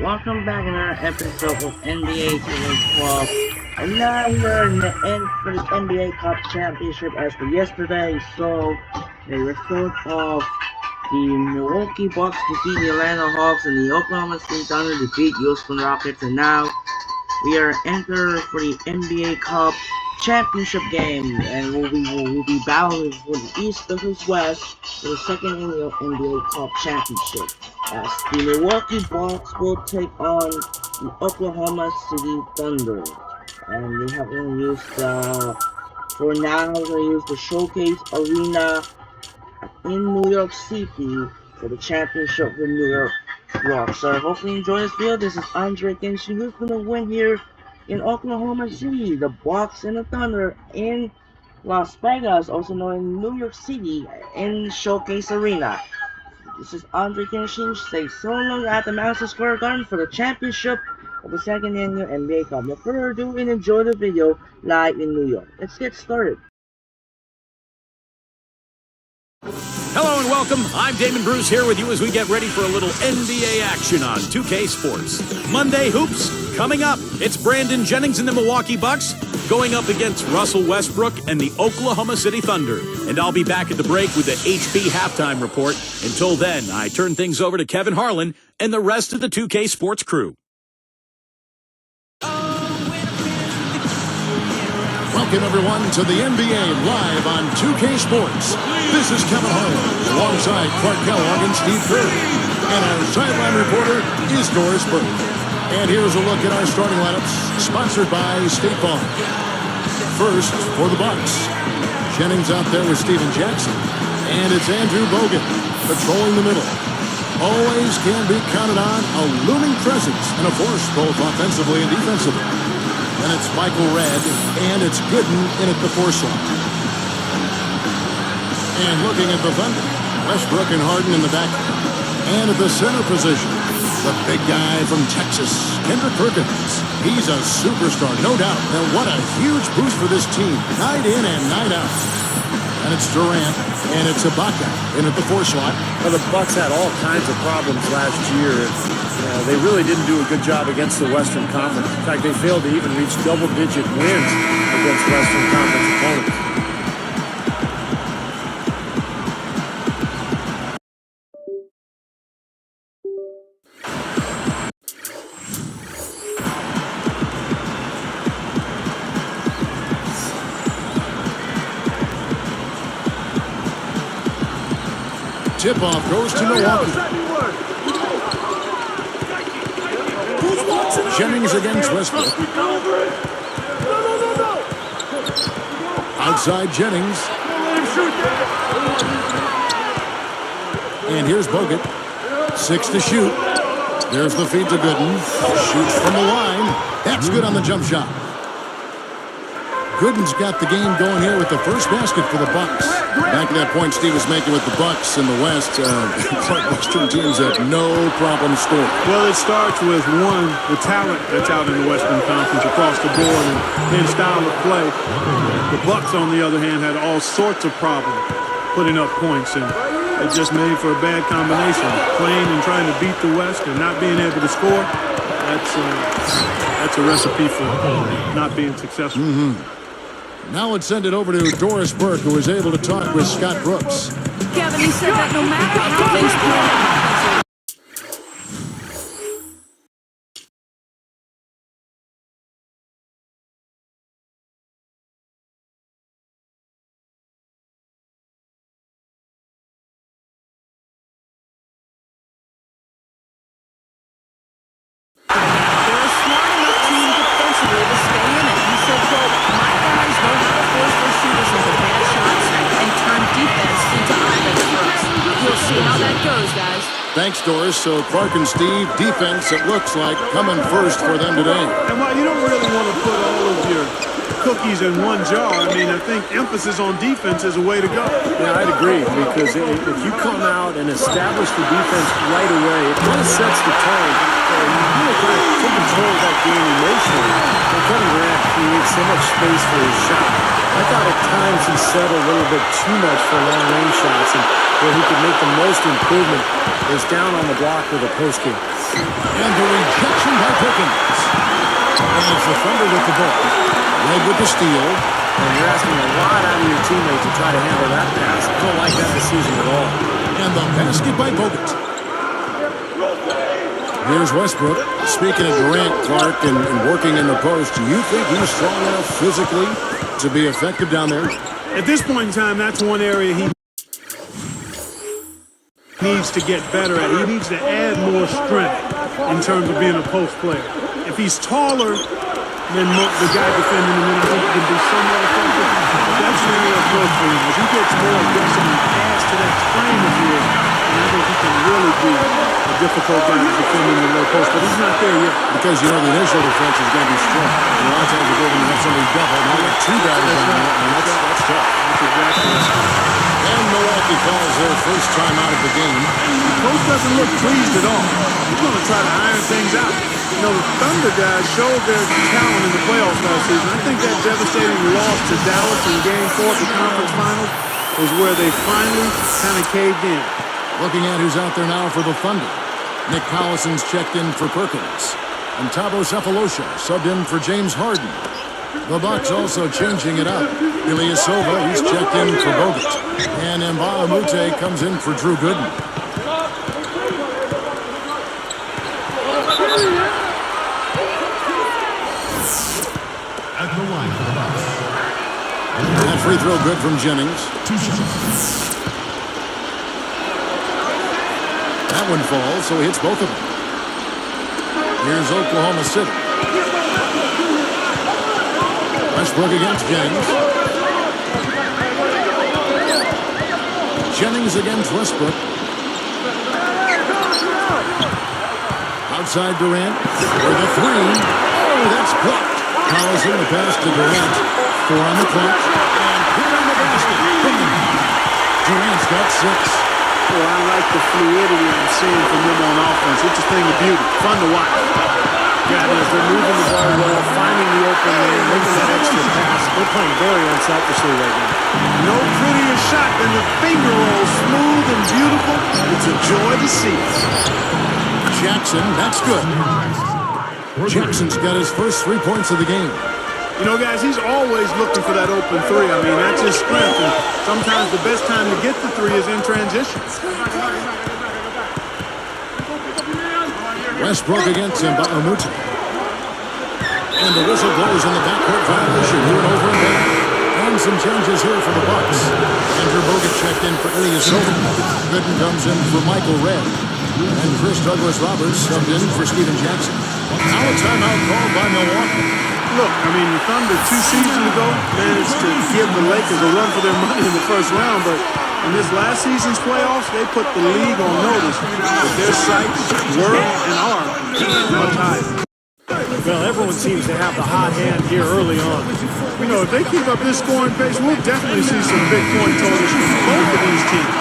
welcome back another episode of NBA 2012. And now we are in the end for the NBA Cup Championship as for yesterday. So, the result of the Milwaukee Bucks defeat the Atlanta Hawks and the Oklahoma City Thunder defeat Houston Rockets. And now we are entered for the NBA Cup Championship game, and we'll be battling for the East versus West for the second annual NBA Cup Championship. As the Milwaukee Bucks will take on the Oklahoma City Thunder, and we have to use for now we're gonna use the Showcase Arena in New York City for the championship for New York Rock. So hopefully you enjoy this video. This is Andre Genshin. Who's gonna win here in Oklahoma City? The Bucks and the Thunder in Las Vegas, also known in New York City, in Showcase Arena. This is Andre Genshin. Stay so long at the Madison Square Garden for the championship of the second annual NBA Cup. No further ado, and enjoy the video live in New York. Let's get started. Hello and welcome. I'm Damon Bruce here with you as we get ready for a little NBA action on 2K Sports. Monday Hoops coming up. It's Brandon Jennings and the Milwaukee Bucks going up against Russell Westbrook and the Oklahoma City Thunder. And I'll be back at the break with the HP halftime report. Until then, I turn things over to Kevin Harlan and the rest of the 2K Sports crew. Welcome, everyone, to the NBA live on 2K Sports. This is Kevin Harlan, alongside Clark Kellogg and Steve Kerr. And our sideline reporter is Doris Burke. And here's a look at our starting lineups, sponsored by State Farm. First, for the Bucks, Jennings out there with Steven Jackson. And it's Andrew Bogut patrolling the middle. Always can be counted on, a looming presence and a force both offensively and defensively. And it's Michael Redd, and it's Gooden in at the 4 slot. And looking at the Thunder, Westbrook and Harden in the back. And at the center position, the big guy from Texas, Kendrick Perkins. He's a superstar, no doubt. And what a huge boost for this team, night in and night out. And it's Durant, and it's Ibaka in at the 4 slot. Well, the Bucks had all kinds of problems last year. They really didn't do a good job against the Western Conference. In fact, they failed to even reach double-digit wins against Western Conference opponents. Tip-off goes to Milwaukee. Jennings against Westbrook. Outside Jennings. And here's Bogut. 6 to shoot. There's the feed to Gooden. Shoots from the line. That's good on the jump shot. Gooden's got the game going here with the first basket for the Bucks. Back to that point Steve was making with the Bucks in the West. Western teams have no problem scoring. Well, it starts with, one, the talent that's out in the Western Conference across the board and style of play. The Bucks, on the other hand, had all sorts of problems putting up points, and it just made for a bad combination. Playing and trying to beat the West and not being able to score, that's a recipe for not being successful. Now let's send it over to Doris Burke, who was able to talk with Scott Brooks. Kevin, he said that no matter how things play. They're a smart enough team defensively to stay in it. He said, quote, "My guys know how to force their shooters into bad shots and turn defense into offense for us." We'll see how that goes, guys. Thanks, Doris. So Clark and Steve, defense, it looks like, coming first for them today. And while you don't really want to put all of your cookies in one jar, I mean, I think emphasis on defense is a way to go. Yeah, I'd agree, because if you come out and establish the defense right away, it kind of sets the tone. And you really kind of take control of that game emotionally. And Kevin Durant creates so much space for his shot. I thought at times he settled a little bit too much for long-range shots, and where he could make the most improvement is down on the block with a post game. And the rejection by Perkins. And it's the Thunder with the ball. Red with the steal. And you're asking a lot out of your teammate to try to handle that pass. I don't like that decision at all. And the basket by Bogut. Here's Westbrook. Speaking of Durant, Clark, and working in the post, do you think he's strong enough physically to be effective down there? At this point in time, that's one area he needs to get better at. He needs to add more strength in terms of being a post player. If he's taller than the guy defending him, I think he can be somewhat effective. But that's an area of growth for him. As he gets more aggressive and adds to that frame of his, and I think he can really be a difficult guy to defend in the low post. But he's not there yet. Because, you know, the initial defense is going to be strong. And a lot of times you're going to have somebody double. Now you have two guys on that, and that's tough. That's exactly right. And Milwaukee calls their first time out of the game. The coach doesn't look pleased at all. He's going to try to iron things out. You know, the Thunder guys showed their talent in the playoffs last season. I think that devastating loss to Dallas in Game 4 of the conference finals is where they finally kind of caved in. Looking at who's out there now for the Thunder. Nick Collison's checked in for Perkins. And Thabo Sefolosha subbed in for James Harden. The Bucks also changing it up. Ilyasova, he's checked in for Bogut. And Mbah a Moute comes in for Drew Gooden. At the line for the Bucks. That free throw good from Jennings. That one falls, so he hits both of them. Here's Oklahoma City. Westbrook against Jennings. Jennings against Westbrook. Outside Durant for the three. Oh, that's blocked. Collison, the pass to Durant. 4 on the clock. And put on the basket. Durant's got 6. Well, I like the fluidity I'm seeing from them on offense. It's a thing of beauty. Fun to watch. Yeah, it is. They're moving the ball well, finding the open lane, making that extra pass. They're playing very unselfishly right now. No prettier shot than the finger roll, smooth and beautiful. It's a joy to see. Jackson, that's good. Jackson's got his first 3 points of the game. You know, guys, he's always looking for that open three. I mean, that's his strength. And sometimes the best time to get the three is in transition. Westbrook against Mbah a Moute. And the whistle blows in the backcourt violation. Moving over and back. And some changes here for the Bucks. Andrew Bogut checked in for Ilyasova. Gooden comes in for Michael Redd. And Chris Douglas-Roberts subbed in for Steven Jackson. Now a timeout called by Milwaukee. Look, I mean, the Thunder 2 seasons ago managed to give the Lakers a run for their money in the first round, but in this last season's playoffs, they put the league on notice that their sights were and are much higher. Well, everyone seems to have the hot hand here early on. You know, if they keep up this scoring pace, we'll definitely see some big point totals from both of these teams.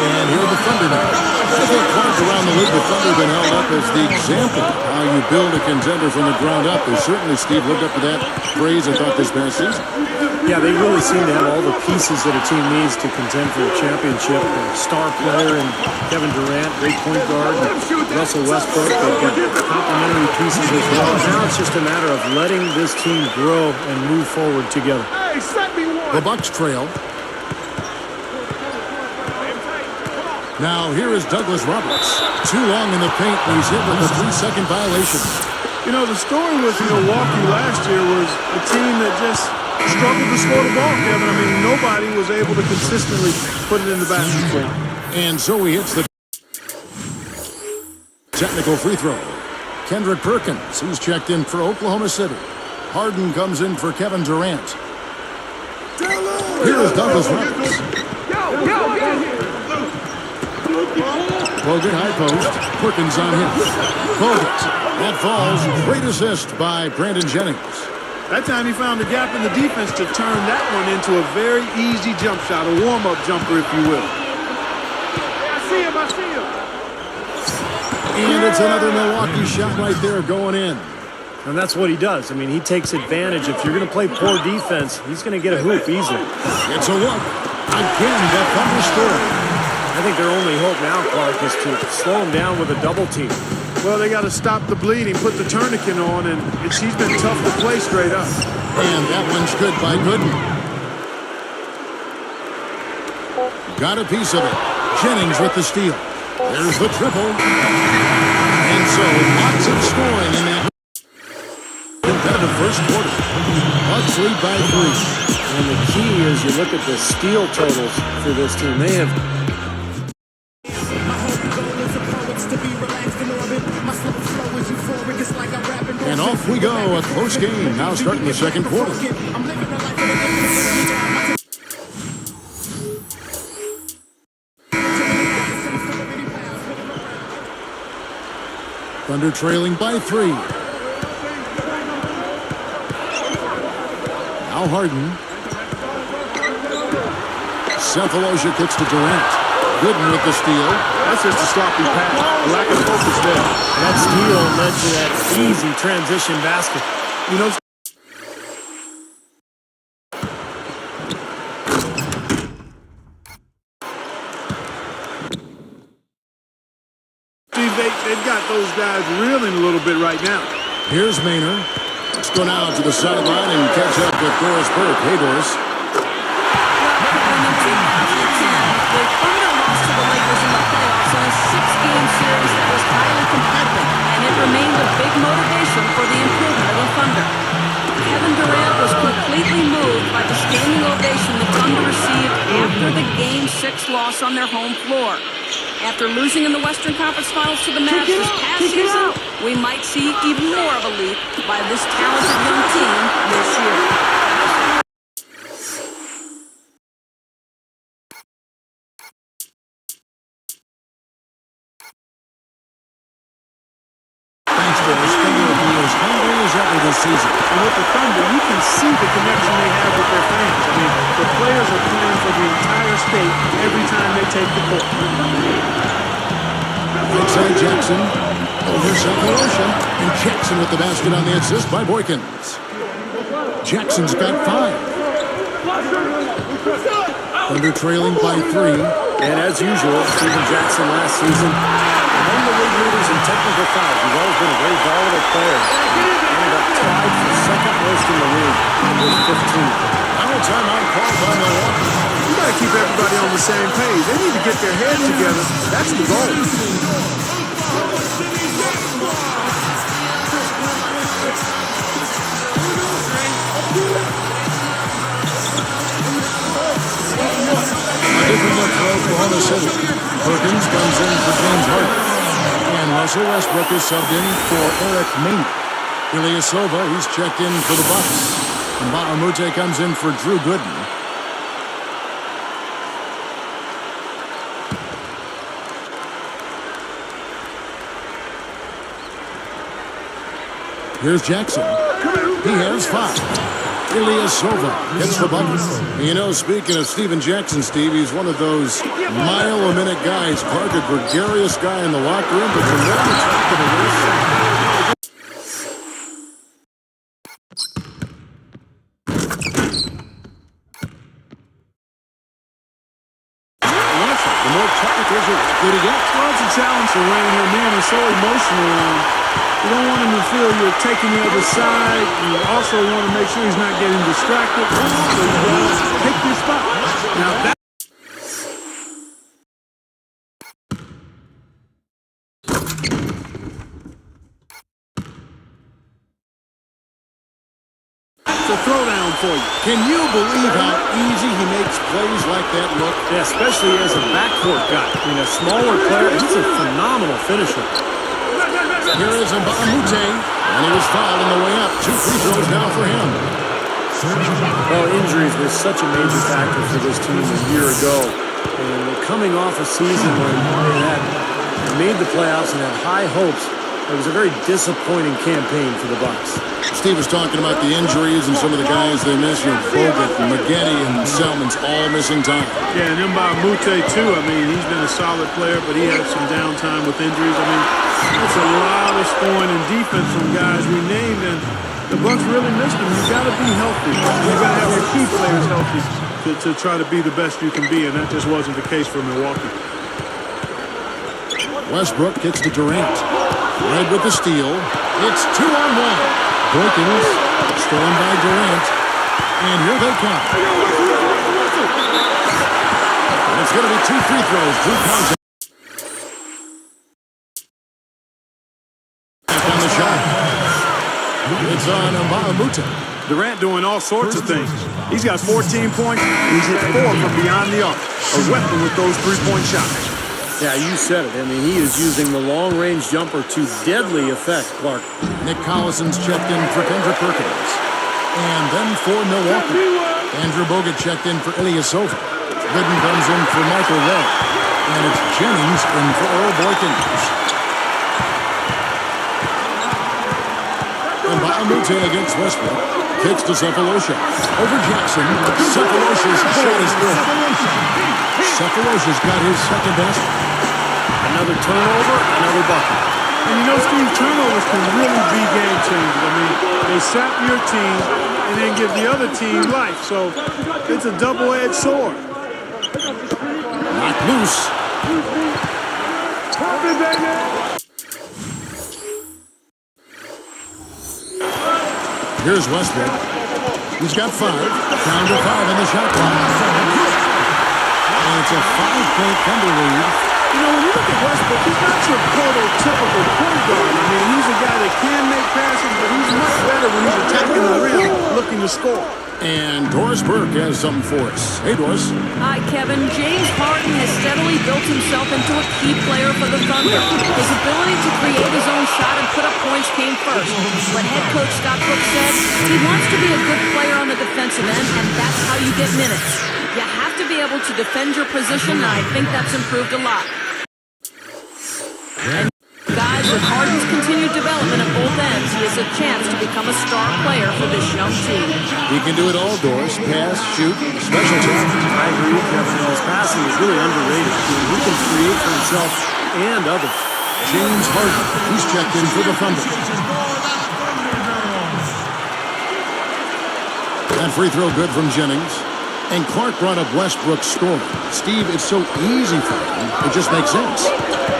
And here are the Thunder now. I think Clark around the league, the Thunder have been held up as the example of how you build a contender from the ground up. They certainly, Steve, lived up to that phrase, I thought, this past season. Yeah, they really seem to have all the pieces that a team needs to contend for a championship. A star player and Kevin Durant, great point guard, and Russell Westbrook. They've got complementary pieces as well. Now it's just a matter of letting this team grow and move forward together. The Bucks trail. Now here is Douglas-Roberts. Too long in the paint, and he's hit with a 3-second violation. You know, the story with Milwaukee last year was a team that just struggled to score the ball, Kevin. I mean, nobody was able to consistently put it in the basket. And so he hits the technical free throw. Kendrick Perkins, he's checked in for Oklahoma City. Harden comes in for Kevin Durant. Here is Douglas-Roberts. Bogut high post. Perkins on him. Bogut. That falls. Great assist by Brandon Jennings. That time he found a gap in the defense to turn that one into a very easy jump shot, a warm-up jumper, if you will. I see him. And it's another Milwaukee shot right there going in. And that's what he does. I mean, he takes advantage. If you're going to play poor defense, he's going to get a hoop easily. It's a look. Again, that Thunder story. I think their only hope now, Clark, is to slow him down with a double team. Well, they got to stop the bleeding, put the tourniquet on, and he's been tough to play straight up. And that one's good by Gooden. Got a piece of it. Jennings with the steal. There's the triple. And so lots of scoring in the competitive first quarter. Bucks lead by 3. And the key is you look at the steal totals for this team. They have and off we go. A close game now starting the second quarter. Thunder trailing by 3. Now Harden. Cephalosha kicks to Durant. Gooden with the steal. That's just a sloppy pass. Lack of focus there. that steal led to that easy transition basket. You know, Steve, they've got those guys reeling a little bit right now. Here's Maynard. Let's go now to the sideline and catch up with Doris Burke. Hey, Doris. In 2010, the Thunder lost to the Lakers in the playoffs in a 6-game series that was highly competitive, and it remained a big motivation for the improvement of the Thunder. Kevin Durant was completely moved by the standing ovation the Thunder received after the Game 6 loss on their home floor. After losing in the Western Conference Finals to the Mavs this past season, we might see even more of a leap by this talented young team this year. Thanks, Doris. They will be as hungry as ever this season. And with the Thunder, you can see the connection they have with their fans. I mean, the players are playing for the entire state every time they take the court. Inside Jackson. Over Cephalosha. And Jackson with the basket on the assist by Boykins. Jackson's got 5. Thunder trailing by 3. And as usual, Steven Jackson last season, among the league leaders in technical fouls, he's always been a very volatile player. He ended up tied for second most in the league with 15. Final timeout called by Milwaukee. You got to keep everybody on the same page. They need to get their heads together. That's the goal. A different look for Oklahoma City. Perkins comes in for James Harden. And Russell Westbrook is subbed in for Eric Maynard. Ilyasova, he's checked in for the Bucks. And Bahamute comes in for Drew Gooden. Here's Jackson. He has 5. Ilyasova hits the bucket. You know, speaking of Steven Jackson, Steve, he's one of those mile-a-minute guys. Clark, a gregarious guy in the locker room, but you never talk to the rest. The more technical you're likely to get. Well, it's a challenge for Wayne here. Man, he's so emotional. You don't want him to feel you're taking the other side. You also want to make sure he's not getting distracted. So you gotta pick your spot. Now that. It's a throwdown for you. Can you believe how easy he makes plays like that look? Yeah, especially as a backcourt guy. I mean, a smaller player, he's a phenomenal finisher. Here is Bahamute, and he was fouled on the way up. 2 free throws now for him. Well, injuries were such a major factor for this team a year ago. And they're coming off a season when they had made the playoffs and had high hopes. It was a very disappointing campaign for the Bucks. Steve was talking about the injuries and some of the guys they missed. You know, Bogut, Maggette, and Selman's all missing time. Yeah, and then by Mute, too. I mean, he's been a solid player, but he had some downtime with injuries. I mean, that's a lot of scoring and defense from guys we named, and the Bucks really missed them. You've got to be healthy. You've got to have your key players healthy to try to be the best you can be, and that just wasn't the case for Milwaukee. Westbrook gets to Durant. Red with the steal. It's 2-on-1. Brookins stolen by Durant. And here they come. And it's going to be 2 free throws. Drew Conson on the shot. It's on Mbamute. Durant doing all sorts of things. He's got 14 points. He's hit 4 from beyond the arc. A weapon with those three-point shots. Yeah, you said it. I mean, he is using the long-range jumper to deadly effect, Clark. Nick Collison's checked in for Kendrick Perkins. And then for Milwaukee, Andrew Bogut checked in for Ilyasova. Gooden comes in for Michael Lowe. And it's Jennings in for Earl Boykins. And Mbamute against Westbrook. Kicks to Cephalosha. Over Jackson. Cephalosha's shot is good. Cephalosha's got his second basket. Another turnover, another bucket. And you know, Steve, turnovers can really be game changers. I mean, they sap your team and then give the other team life. So it's a double-edged sword. Knocked loose. Here's Westbrook. He's got 5. Down to 5 in the shot clock. And it's a 5-point Thunder lead. You know, when you look at Westbrook, he's not your prototypical point guard. I mean, he's a guy that can make passes, but he's much better when he's attacking the rim, looking to score. And Doris Burke has something for us. Hey, Doris. Hi, Kevin. James Harden has steadily built himself into a key player for the Thunder. His ability to create his own shot and put up points came first. What head coach Scott Brooks said, he wants to be a good player on the defensive end, and that's how you get minutes. You have to be able to defend your position, and I think that's improved a lot. And guys, with Harden's continued development at both ends, he has a chance to become a star player for this young team. He can do it all, Doris. Pass, shoot, special teams. I agree with Kevin. His passing is really underrated. He can create for himself and others. James Harden, he's checked in for the Thunder. That free throw good from Jennings. And Clark brought up Westbrook's scoring. Steve, it's so easy for him. It just makes sense.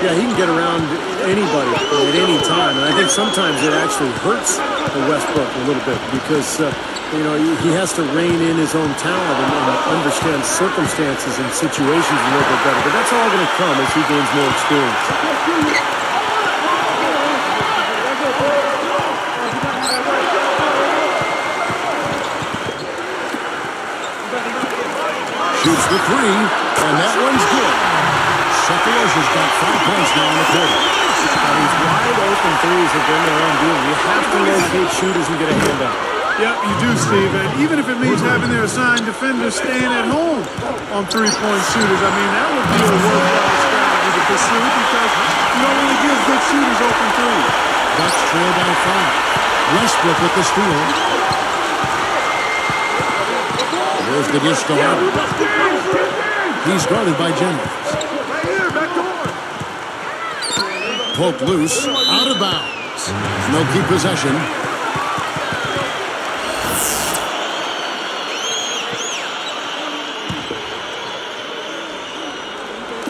Yeah, he can get around anybody at any time. And I think sometimes it actually hurts Westbrook a little bit because, you know, he has to rein in his own talent and understand circumstances and situations a little bit better. But that's all going to come as he gains more experience. Shoots the 3, and that one's good. Cephalosha's got 5 points now in the quarter. And these wide open threes have been their own deal. You have to locate shooters and get a hand out. Yep, you do, Steve. And even if it means having their assigned defenders staying at home on three-point shooters, I mean, that would be a worthwhile strategy to pursue because you don't really give good shooters open threes. Bucks trail by 5. Westbrook with the steal. Here's the dish to Harden. He's guarded by Jennings. Poked loose, out of bounds. No keep possession.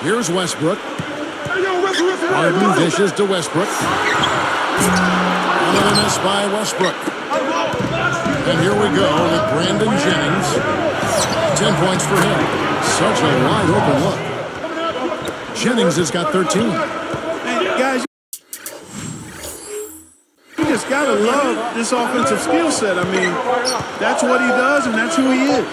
Here's Westbrook. Harden dishes to Westbrook. Another miss by Westbrook. And here we go with Brandon Jennings. 10 points for him. Such a wide open look. Jennings has got 13. Hey, guys, you just got to love this offensive skill set. I mean, that's what he does, and that's who he is.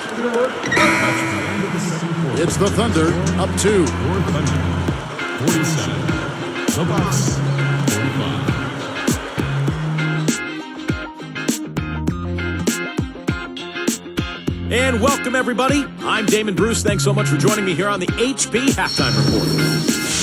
It's the Thunder, up 2. 47. The Bucks, 45. And welcome, everybody. I'm Damon Bruce. Thanks so much for joining me here on the HP Halftime Report.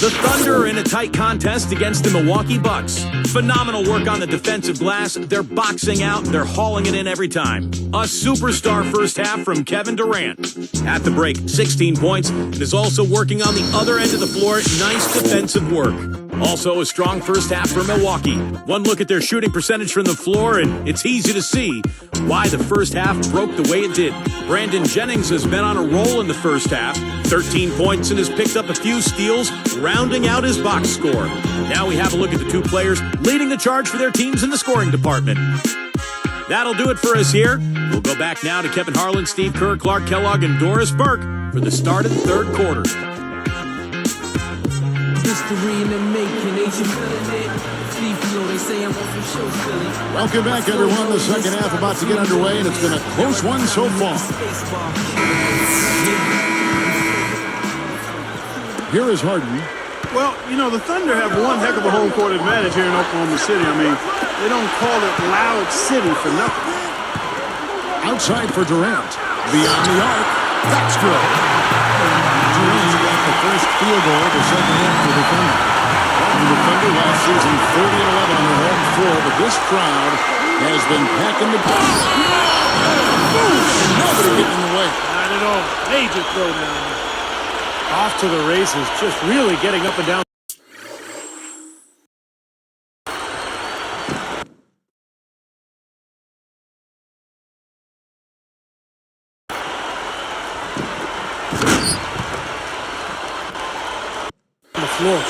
The Thunder are in a tight contest against the Milwaukee Bucks. Phenomenal work on the defensive glass. They're boxing out. They're hauling it in every time. A superstar first half from Kevin Durant. At the break, 16 points, and is also working on the other end of the floor. Nice defensive work. Also, a strong first half for Milwaukee. One look at their shooting percentage from the floor, and it's easy to see why the first half broke the way it did. Brandon Jennings has been on a roll in the first half, 13 points, and has picked up a few steals, rounding out his box score. Now we have a look at the two players leading the charge for their teams in the scoring department. That'll do it for us here. We'll go back now to Kevin Harlan, Steve Kerr, Clark Kellogg, and Doris Burke for the start of the third quarter. History in the making, ain't you feeling it? They say I'm off the show, Philly. Welcome back, everyone. The second half about to get underway, and it's been a close one so far. Here is Harden. Well, you know, the Thunder have one heck of a home court advantage here in Oklahoma City. I mean, they don't call it Loud City for nothing. Outside for Durant. Beyond the arc. That's good. Durant's got the first field goal of the second half for the Thunder. The Thunder last season 30-11 on their home floor, but this crowd has been packing the ball. Nobody getting in the way. Not at all. Major throwdown. Off to the races, just really getting up and down. On the floor.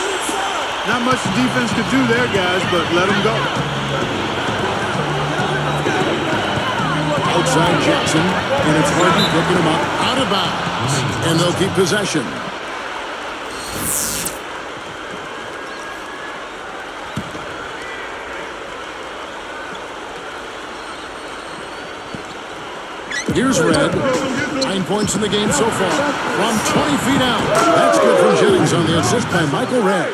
Not much the defense could do there, guys, but let them go. Outside Jackson, and it's Harden picking him up out of bounds, and they'll keep possession. Here's Red. 9 points in the game so far. From 20 feet out. That's good from Jennings on the assist by Michael Red.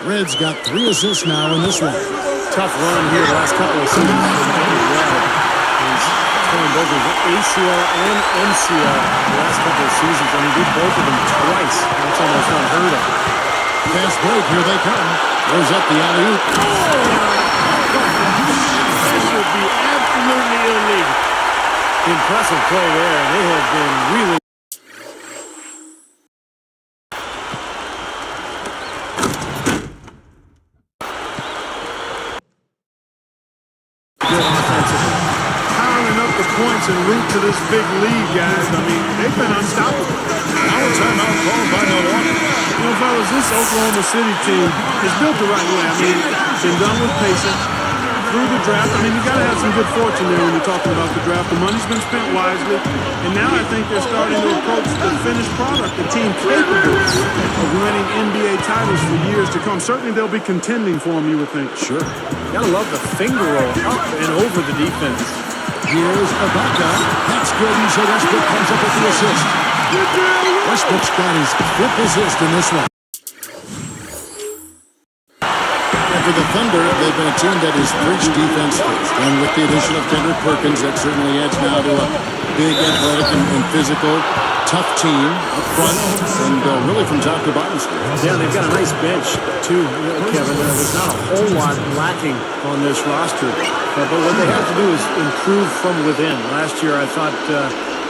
Red's got 3 assists now in this one. Tough run here the last couple of seasons. He's torn both his ACL and MCL the last couple of seasons, and he did both of them twice. That's almost unheard of. Fast break, here they come. Throws up the alley-oop. That should be absolutely illegal. Impressive play there. They have been really... Good offensively. Piling up the points en route to this big lead, guys. I mean, they've been unstoppable. Now a timeout called by Milwaukee. You know, fellas, this Oklahoma City team is built the right way. I mean, it's been done with patience. Through the draft, I mean, you got to have some good fortune there when you're talking about the draft. The money's been spent wisely, and now I think they're starting to approach the finished product, the team capable of winning NBA titles for years to come. Certainly, they'll be contending for them, you would think. Sure. Gotta love the finger roll up and over the defense. Here's Ibaka. That's good, and so Westbrook comes up with the assist. Westbrook's got his 5th assist in this one. For the Thunder, they've been a team that has preached defense first. And with the addition of Kendrick Perkins, that certainly adds now to a big, athletic, and physical, tough team up front, and really from top to bottom. Yeah, they've got a nice bench, too, Kevin. There's not a whole lot lacking on this roster. But what they have to do is improve from within. Last year, I thought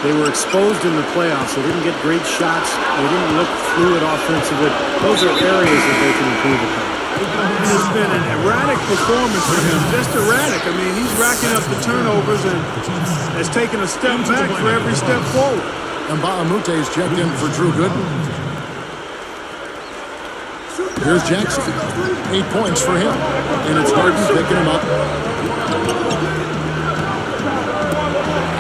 they were exposed in the playoffs. They didn't get great shots. They didn't look fluid offensively. Those are areas that they can improve upon. It's been an erratic performance for him, just erratic. I mean, he's racking up the turnovers and has taken a step back for every step forward. And Baamute's checked in for Drew Gooden. Here's Jackson. 8 points for him. And it's Harden picking him up.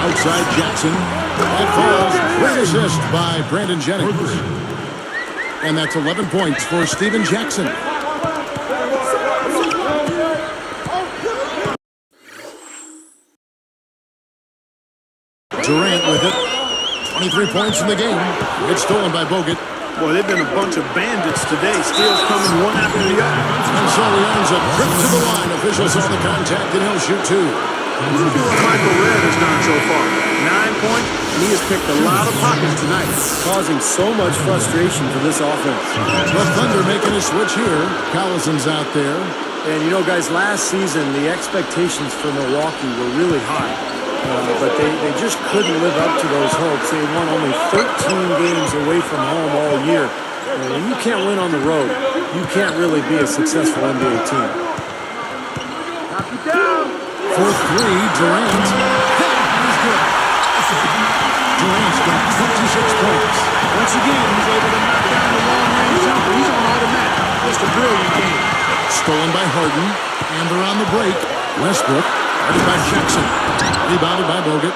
Outside Jackson. That falls. Great assist by Brandon Jennings. And that's 11 points for Stephen Jackson. Durant with it. 23 points in the game. It's stolen by Bogut. Boy, they've been a bunch of bandits today. Steals coming one after the other. And so he earns a trip to the line. Officials saw the contact, and he'll shoot 2. Look at what Michael Red has done so far. 9 points, and he has picked a lot of pockets tonight. Causing so much frustration for this offense. The Thunder making a switch here. Collison's out there. And you know, guys, last season, the expectations for Milwaukee were really high. But they just couldn't live up to those hopes. They won only 13 games away from home all year. And you can't win on the road. you can't really be a successful NBA team. For three, Durant. That is good. Durant's got 26 points. Once again, he's able to knock down the long-range jumper. He's on automatic. Just a brilliant game. Stolen by Harden. And they're on the break. Westbrook. Guarded by Jackson. Rebounded by Bogut.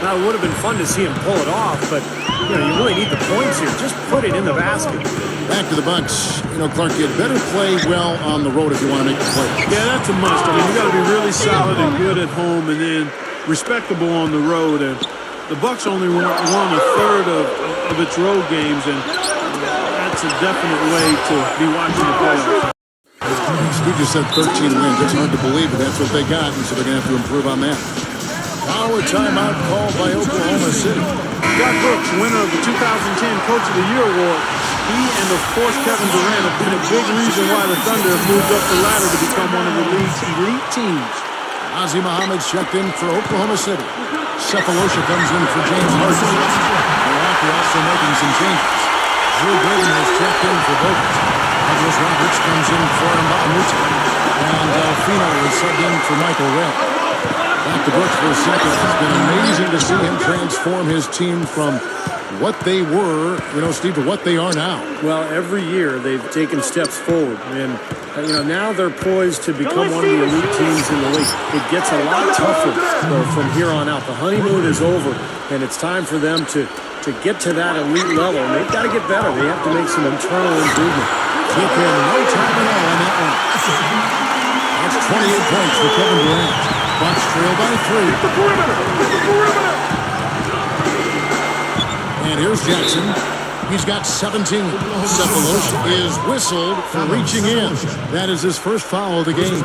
Now, it would have been fun to see him pull it off, but you really need the points here. Just put it in the basket. Back to the Bucks. Clark, you better play well on the road if you want to make the playoffs. Yeah, that's a must. I mean, you got to be really solid and good at home, and then respectable on the road. And the Bucks only won a third of its road games, and that's a definite way to be watching the playoffs. Steve just said 13 wins. It's hard to believe, but that's what they got, and so they're going to have to improve on that. Now a timeout called by Oklahoma City. Scott Brooks, winner of the 2010 Coach of the Year Award, he and, of course, Kevin Durant have been a big reason why the Thunder have moved up the ladder to become one of the league's elite teams. Ozzie Muhammad's checked in for Oklahoma City. Cephalosha comes in for James Harden. Milwaukee also making some changes. Drew Braden has checked in for Bogut. Douglas Roberts comes in for Mbamute. And Delfino is subbed in for Michael Redd. Back to Brooks for a second. It's been amazing to see him transform his team from what they were, Steve, to what they are now. Well, every year they've taken steps forward, and now they're poised to become one of the elite teams in the league. It gets a lot tougher from here on out. The honeymoon is over, and it's time for them to get to that elite level, and they've got to get better. They have to make some internal improvement. Took him no time at all on that one. That's 28 points for Kevin Durant. Bucks trail by 3. And here's Jackson. He's got 17. Cephalosha is whistled for reaching in. That is his first foul of the game.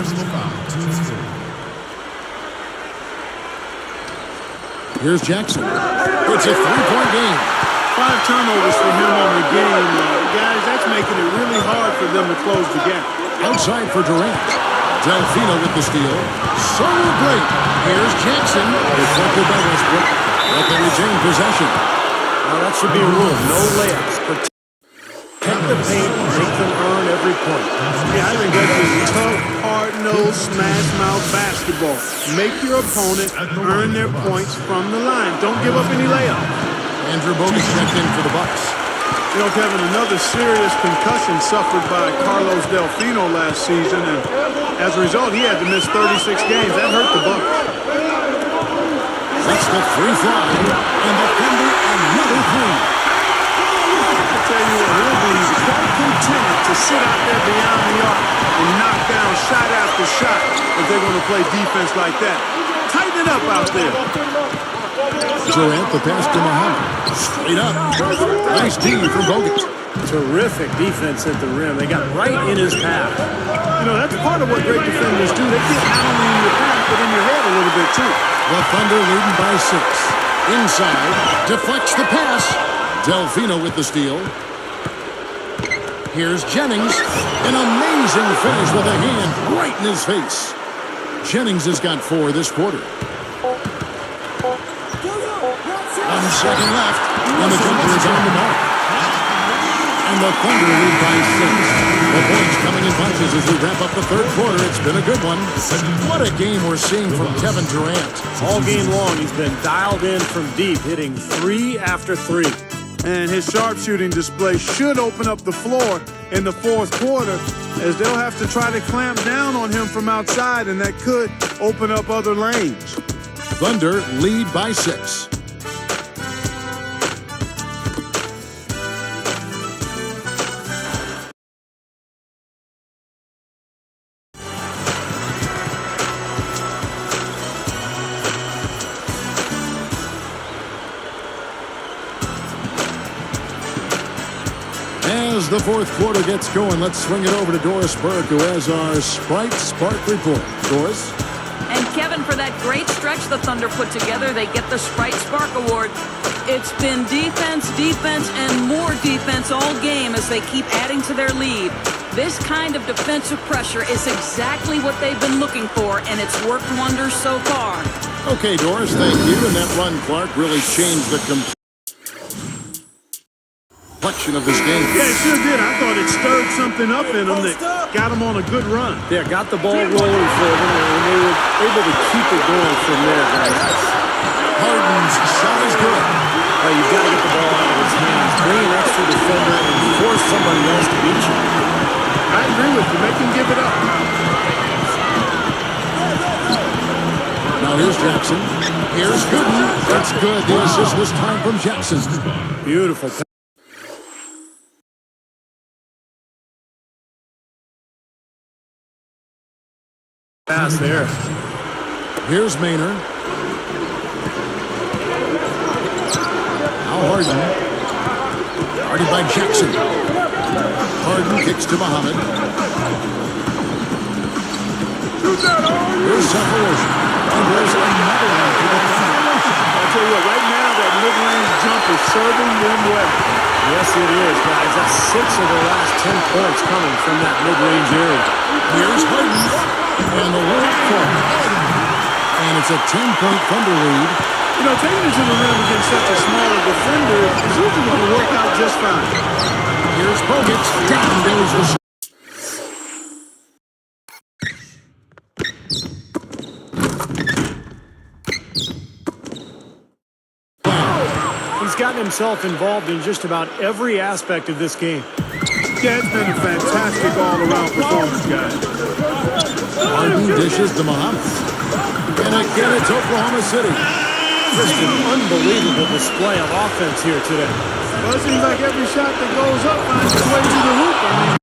Here's Jackson. It's a 3-point game. 5 turnovers for him on the game. Guys, that's making it really hard for them to close the gap. Outside for Durant. Delfino with the steal. So great. Here's Jackson. Deflected by Westbrook. But they retain possession. Now that should be a rule. No layups. Protect the paint and make them earn every point. Yeah, I think that's just tough, hard-nosed, smash-mouth basketball. Make your opponent earn their points from the line. Don't give up any layups. Andrew Bogut checked in for the Bucks. Kevin, another serious concussion suffered by Carlos Delfino last season, and as a result, he had to miss 36 games. That hurt the Bucks. That's the free fly, and the Thunder another 3. I tell you what, he'll be quite content to sit out there beyond the arc and knock down shot after shot if they're going to play defense like that. Tighten it up out there. Durant, the pass to Muhammad. Straight up. Nice D for Bogut. Terrific defense at the rim. They got right in his path. That's part of what great defenders do. They get not only in your path, but in your head a little bit, too. The Thunder leading by 6. Inside. Deflects the pass. Delfino with the steal. Here's Jennings. An amazing finish with a hand right in his face. Jennings has got 4 this quarter. 1 second left, and the jumper is on the mark. And the Thunder lead by 6. The points coming in bunches as we wrap up the third quarter. It's been a good one. What a game we're seeing from Kevin Durant. All game long, he's been dialed in from deep, hitting 3 after 3. And his sharpshooting display should open up the floor in the fourth quarter, as they'll have to try to clamp down on him from outside, and that could open up other lanes. Thunder lead by 6. As the fourth quarter gets going, let's swing it over to Doris Burke, who has our Sprite Spark report. Doris? And Kevin, for that great stretch the Thunder put together, they get the Sprite Spark Award. It's been defense, defense, and more defense all game as they keep adding to their lead. This kind of defensive pressure is exactly what they've been looking for, and it's worked wonders so far. Okay, Doris, thank you. And that run, Clark, really changed the complexion of this game. Yeah, it sure did. I thought it stirred something up in them that got them on a good run. Yeah, got the ball rolling for them, and they were able to keep it going from there, guys. Harden's shot is good. Well, you've got to get the ball out of his hands, bring an extra defender, and force somebody else to beat you. I agree with you. Make him give it up. Now here's Jackson. Here's Gooden. That's good. The assist this time from Jackson. Beautiful pass there. Here's Maynard. Now Harden. Guarded by Jackson. Harden kicks to Muhammad. Here's Cephalosha. And there's another one to the I'll tell you what, right now that mid-range jump is serving them well. Yes, it is, guys. That's 6 of the last 10 points coming from that mid-range area. Here's Harden. And the work for Harden. And it's a 10-point Thunder lead. You know, taking it to the rim against such a smaller defender is usually going to work out just fine. Here's Bogut. Down goes the shot. He's gotten himself involved in just about every aspect of this game. Yeah, it's been a fantastic all-around performance, guys. Harden dishes to Muhammad. And again, it's Oklahoma City. Just an unbelievable display of offense here today. Well, it seems like every shot that goes up finds its way to the hoop. I mean,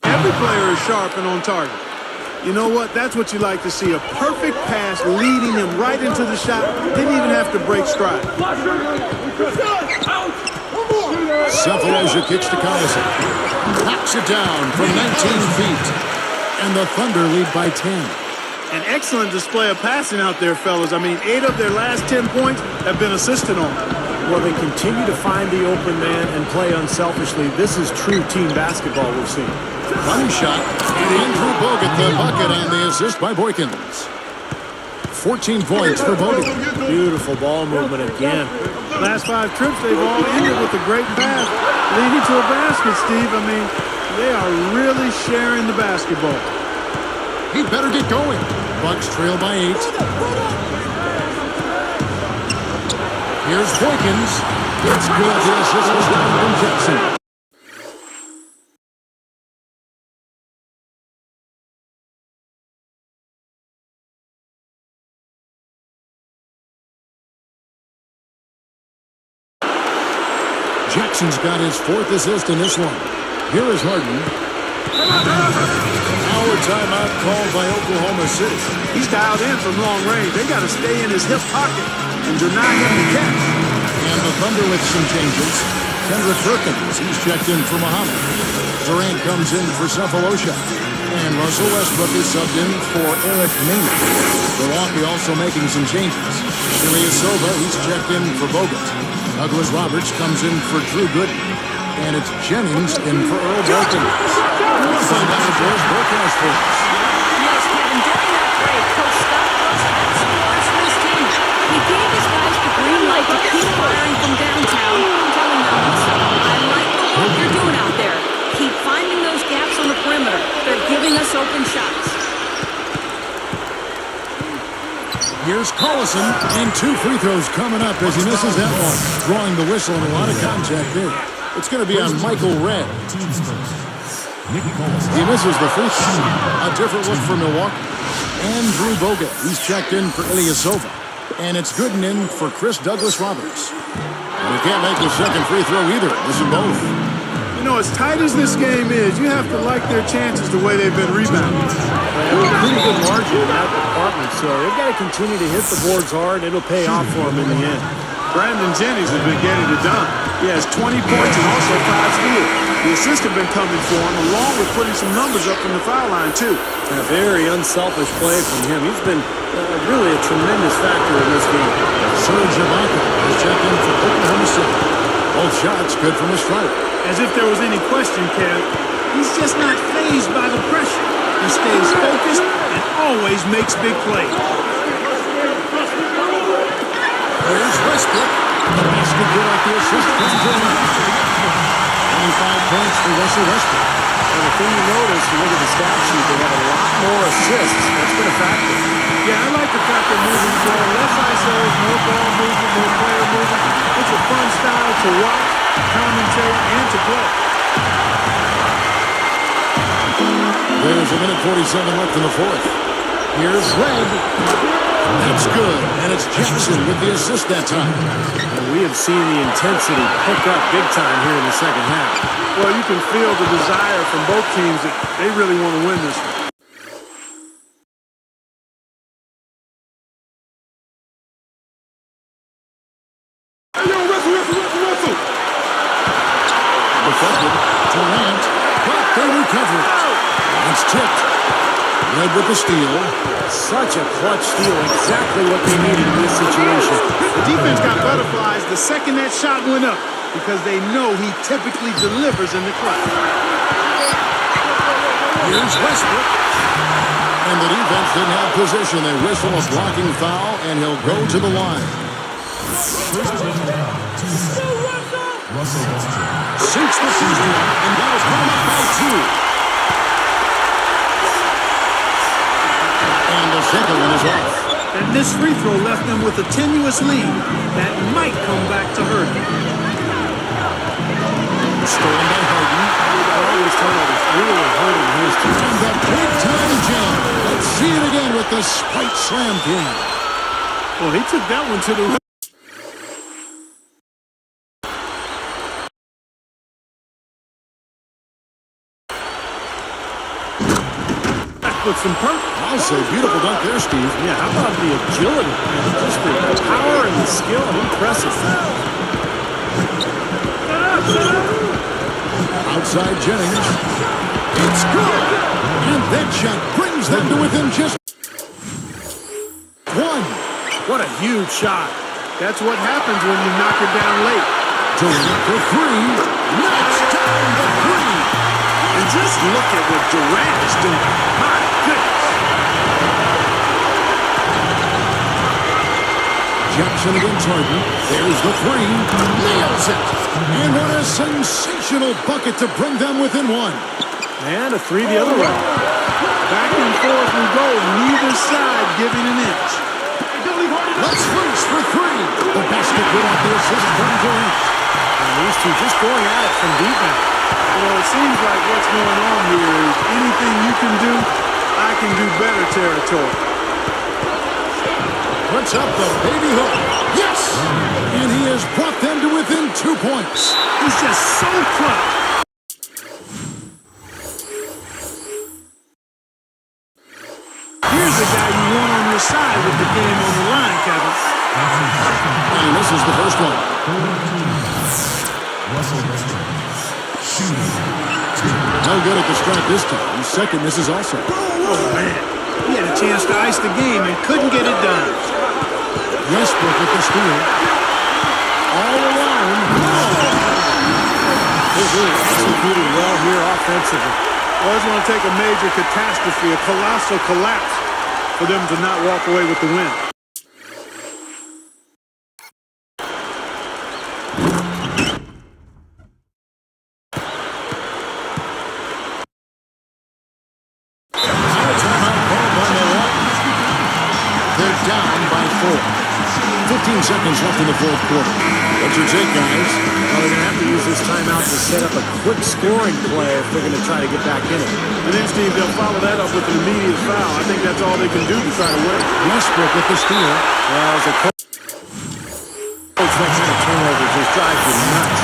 every player is sharp and on target. You know what? That's what you like to see. A perfect pass leading him right into the shot. Didn't even have to break stride. Cephalosha kicks to Collison. Knocks it down from 19 feet. And the Thunder lead by 10. An excellent display of passing out there, fellas. I mean, 8 of their last 10 points have been assisted on. Well, they continue to find the open man and play unselfishly. This is true team basketball we're seeing. Money shot. And Andrew Bogut the bucket on the assist by Boykins. 14 points for Bogut. Beautiful ball movement again. Last 5 trips, they've all ended with a great pass leading to a basket, Steve. I mean, they are really sharing the basketball. He better get going. Bucks trail by 8. Here's Boykins. It's good. The assist was down from Jackson. Jackson's got his 4th assist in this one. Here is Harden. Our timeout called by Oklahoma City. He's dialed in from long range. They got to stay in his hip pocket and deny him the catch. And the Thunder with some changes. Kendrick Perkins, he's checked in for Muhammad. Durant comes in for Cephalosha. And Russell Westbrook is subbed in for Eric Maynard. Milwaukee also making some changes. Ilyasova, he's checked in for Bogut. Douglas Roberts comes in for Drew Gooden. And it's Jennings in for Earl Boykins. We'll find out the Doors broadcast for us. Yes, Kevin, during that break, Coach Scott Brooks had some words for his team. He gave his guys the green light to keep firing from downtown, telling them, listen, I like the work you're doing out there. Keep finding those gaps on the perimeter. They're giving us open shots. Here's Collison, and 2 free throws coming up as he misses that one. Drawing the whistle and a lot of contact there. It's going to be on Michael Redd. He misses the free throw. A different look for Milwaukee. Andrew Bogut, he's checked in for Ilyasova. And it's Gooden in for Chris Douglas Roberts. And he can't make the second free throw either. Missing both. You know, as tight as this game is, you have to like their chances the way they've been rebounding. Well, pretty good margin in that department, so they've got to continue to hit the boards hard. It'll pay off for them in the end. Brandon Jennings has been getting it done. He has 20 points and also 5 steals. The assists have been coming for him, along with putting some numbers up from the foul line, too. A very unselfish play from him. He's been really a tremendous factor in this game. Serge Ibaka is checked in for Oklahoma City. Both shots good from the stripe. As if there was any question, Kev, he's just not fazed by the pressure. He stays focused and always makes big plays. There's Westbrook. The basket good at the assist from Durant. 25 points for Russell Westbrook. And the thing you notice, you look at the stat sheet, they have a lot more assists. That's been a factor. Yeah, I like the fact they're moving the ball. Less ISOs, more ball movement, more player movement. It's a fun style to watch, commentate, and to play. There's a minute 47 left in the fourth. Here's Red. That's good. And it's Jackson with the assist that time. And we have seen the intensity pick up big time here in the second half. Well, you can feel the desire from both teams that they really want to win this one. Deflected. Durant. But they recover it. It's tipped. Red with the steal. Such a clutch steal. Exactly what they needed in this situation. The defense got butterflies the second that shot went up because they know he typically delivers in the clutch. Here's Westbrook. And the defense didn't have position. They whistle a blocking foul, and he'll go to the line. Russell Westbrook. Sinks the first one, and now coming up by 2. And the second one is off. And this free throw left them with a tenuous lead that might come back to hurt them. Stolen by Harden. All these turnovers really hurting his team. And the big-time jam. Let's see it again with the spike slam three. Well, he took that one to the rim. With some purpose. I'll say beautiful dunk there, Steve. Yeah, how about the agility? Just the power and the skill. Impressive. Outside Jennings. It's good. And that shot brings them to within just 1. What a huge shot. That's what happens when you knock it down late. Durant for 3. Knocks down the 3. And just look at what Durant is doing. My goodness. Jackson against Harden. There's the 3. Nails it. And what a sensational bucket to bring them within 1. And a 3 the other way. Back and forth we go, neither side giving an inch. Let's loose for 3. The basket good off the assist from Durant. And these two just going at it from deep now. Well, it seems like what's going on here is anything you can do, I can do better territory. Puts up the baby hook. Yes! And he has brought them to within 2 points. He's just so clutch. Here's the guy you want on your side with the game on the line, Kevin. And this is the first one. Russell Westbrook. Shooting. No good at the stripe this time. Second misses also. Oh, man. He had a chance to ice the game and couldn't get it done. Westbrook with the steal. All alone. They're really executing well here offensively. Well, it's going to take a major catastrophe, a colossal collapse, for them to not walk away with the win. They're down by 4. 15 seconds left in the fourth quarter. What's your take, guys? Well, they're going to have to use this timeout to set up a quick scoring play if they're going to try to get back in it. And then, Steve, they'll follow that up with an immediate foul. I think that's all they can do to try to win. Westbrook with the steal. Well, as a coach, that kind of turnover just drives you nuts.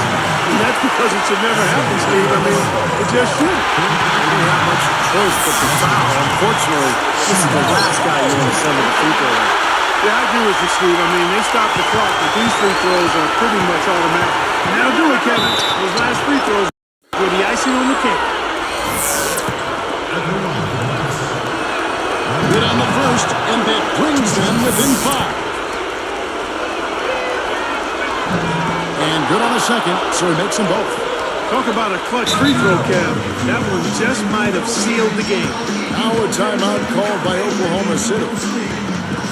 And that's because it should never happen, Steve. I mean, it just should. They didn't have much choice but to foul. Unfortunately, this is the last guy you want to send to the free throw line. Yeah, I agree with you, Steve. I mean, they stopped the clock, but these free throws are pretty much automatic. And that'll do it, Kevin. Those last free throws. You're the icing on the cake. Good on the first, and that brings them within 5. And good on the second, so he makes them both. Talk about a clutch free throw, Kev. That one just might have sealed the game. Now a timeout called by Oklahoma City.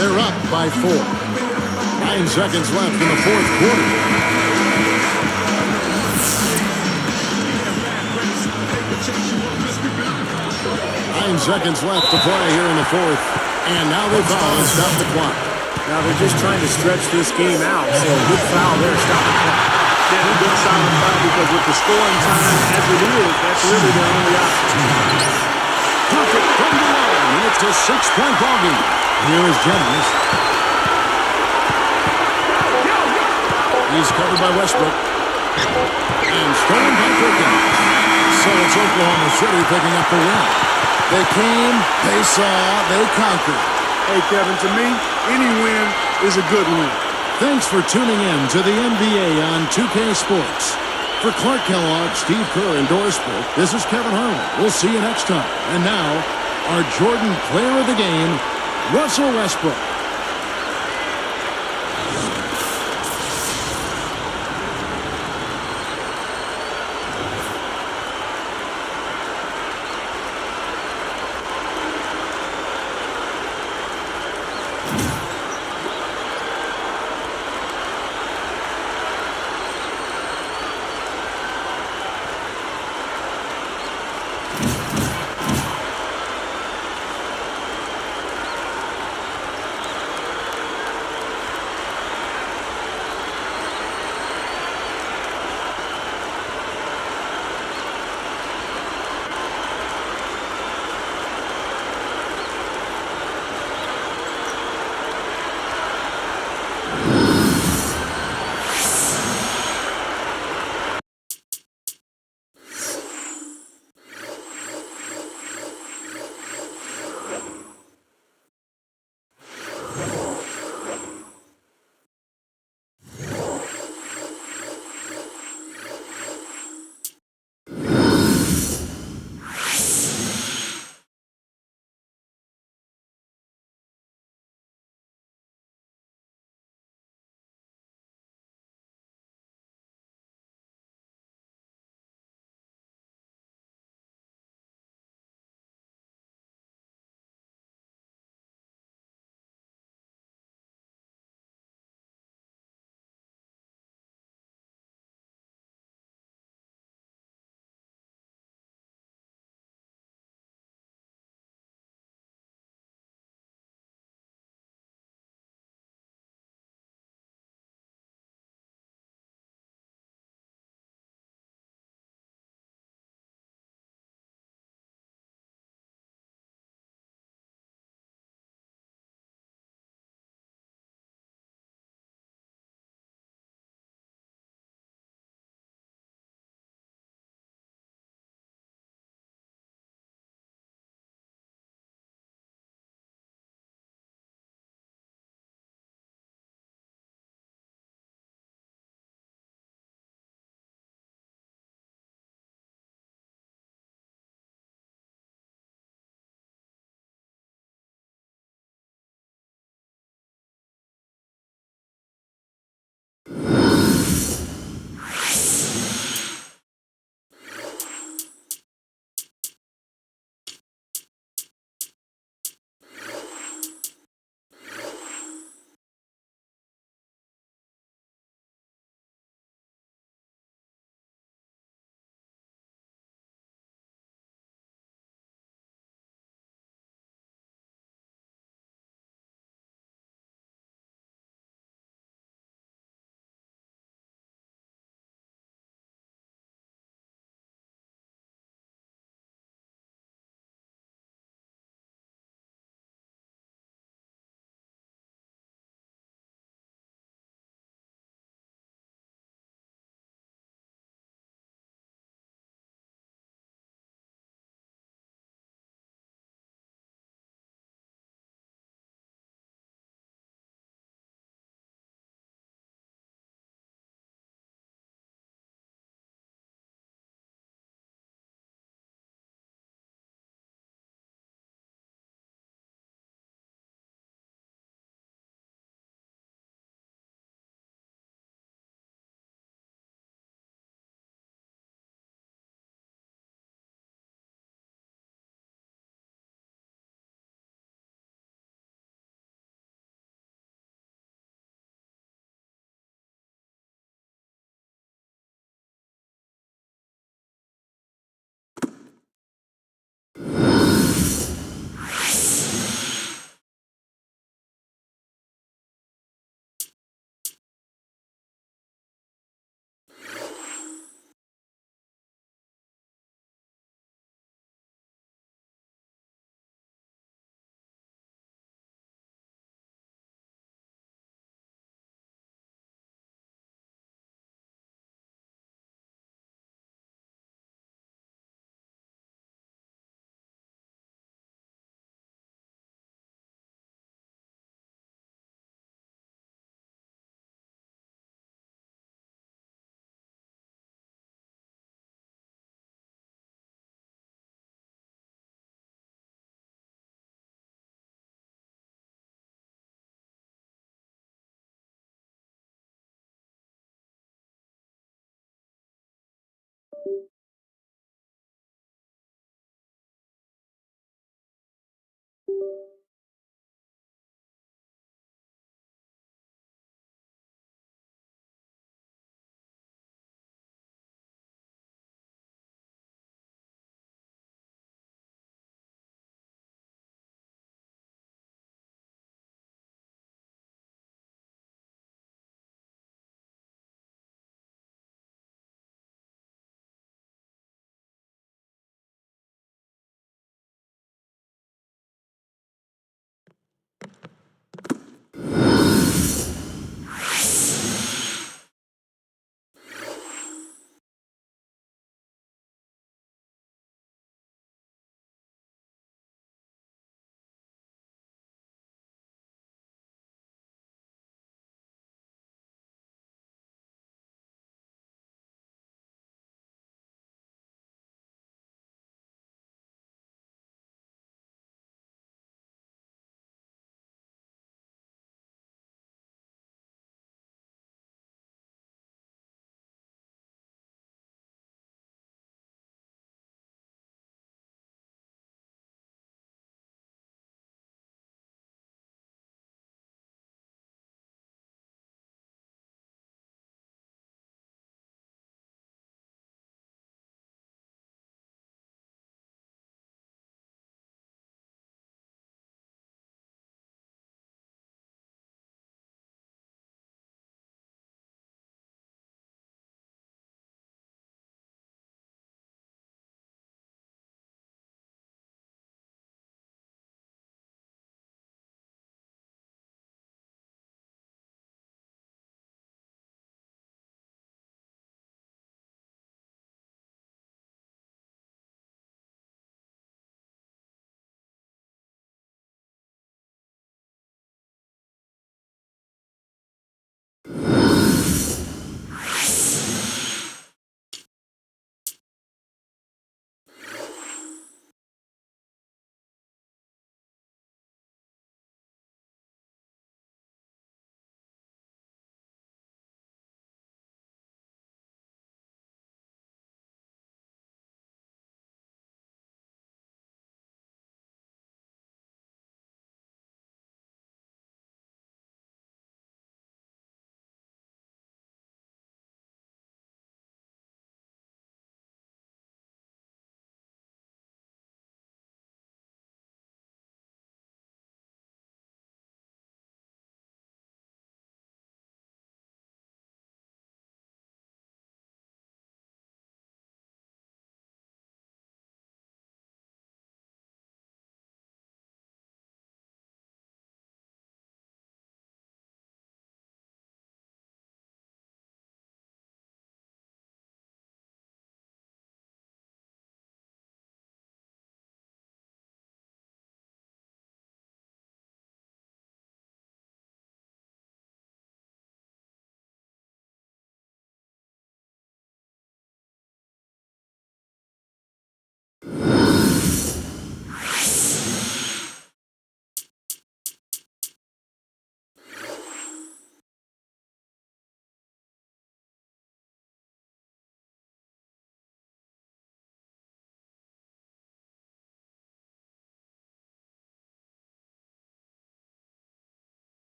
They're up by 4. 9 seconds left in the fourth quarter. 9 seconds left to play here in the fourth. And now they foul and stop the clock. Now they're just trying to stretch this game out, so a good foul there, stop the clock. Yeah, a good solid foul because with the scoring time as it is, that's really their only option. Pocket from the line, and it's a 6-point ball game. Here is Jennings. He's covered by Westbrook. And stolen by Perkins. So it's Oklahoma City picking up the win. They came, they saw, they conquered. Hey, Kevin, to me, any win is a good win. Thanks for tuning in to the NBA on 2K Sports. For Clark Kellogg, Steve Kerr, and Doris Burke, this is Kevin Harlan. We'll see you next time. And now, our Jordan Player of the Game, Russell Westbrook.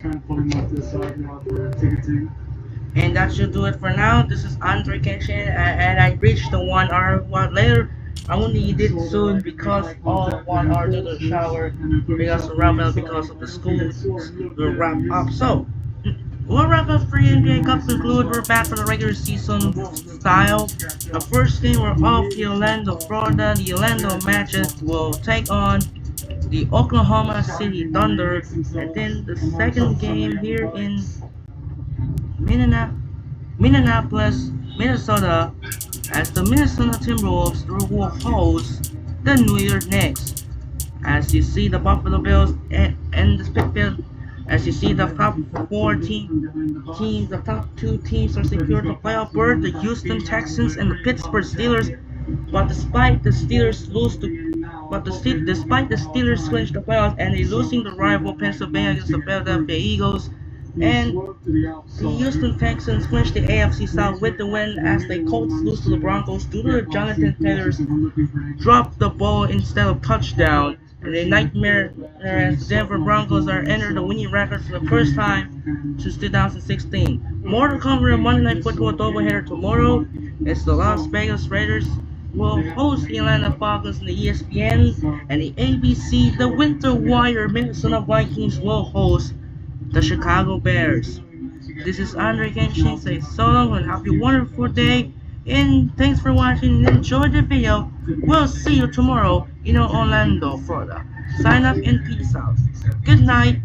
And that should do it for now. This is Andre Kenshin, and I reached the 1 hour one later. I will need it soon because of 1 hour to the shower, because of Rafael, because of the school will wrap up. So, we'll wrap up 3 NBA Cup conclude. We're back for the regular season style. The first game we're off the Orlando, Florida. The Orlando Magic will take on the Oklahoma City Thunder, and then the second game here in Minneapolis, Minnesota, as the Minnesota Timberwolves will host the New York Knicks. As you see the Buffalo Bills and the Spitfield, as you see the top teams, the top 2 teams are secured the playoff berth, the Houston Texans and the Pittsburgh Steelers. But despite the Steelers clinch the playoffs and they losing the rival Pennsylvania against the Philadelphia Eagles, and the Houston Texans clinched the AFC South with the win as the Colts lose to the Broncos due to Jonathan Taylor's drop the ball instead of touchdown. And a nightmare as the Denver Broncos are entered the winning record for the first time since 2016. More to come on Monday Night Football doubleheader tomorrow. It's the Las Vegas Raiders will host the Atlanta Falcons in the ESPN, and the ABC, the Winter Wire Minnesota Vikings will host the Chicago Bears. This is Andre Kenshin saying so long and have a wonderful day. And thanks for watching and enjoy the video. We'll see you tomorrow in Orlando, Florida. Sign up and peace out. Good night.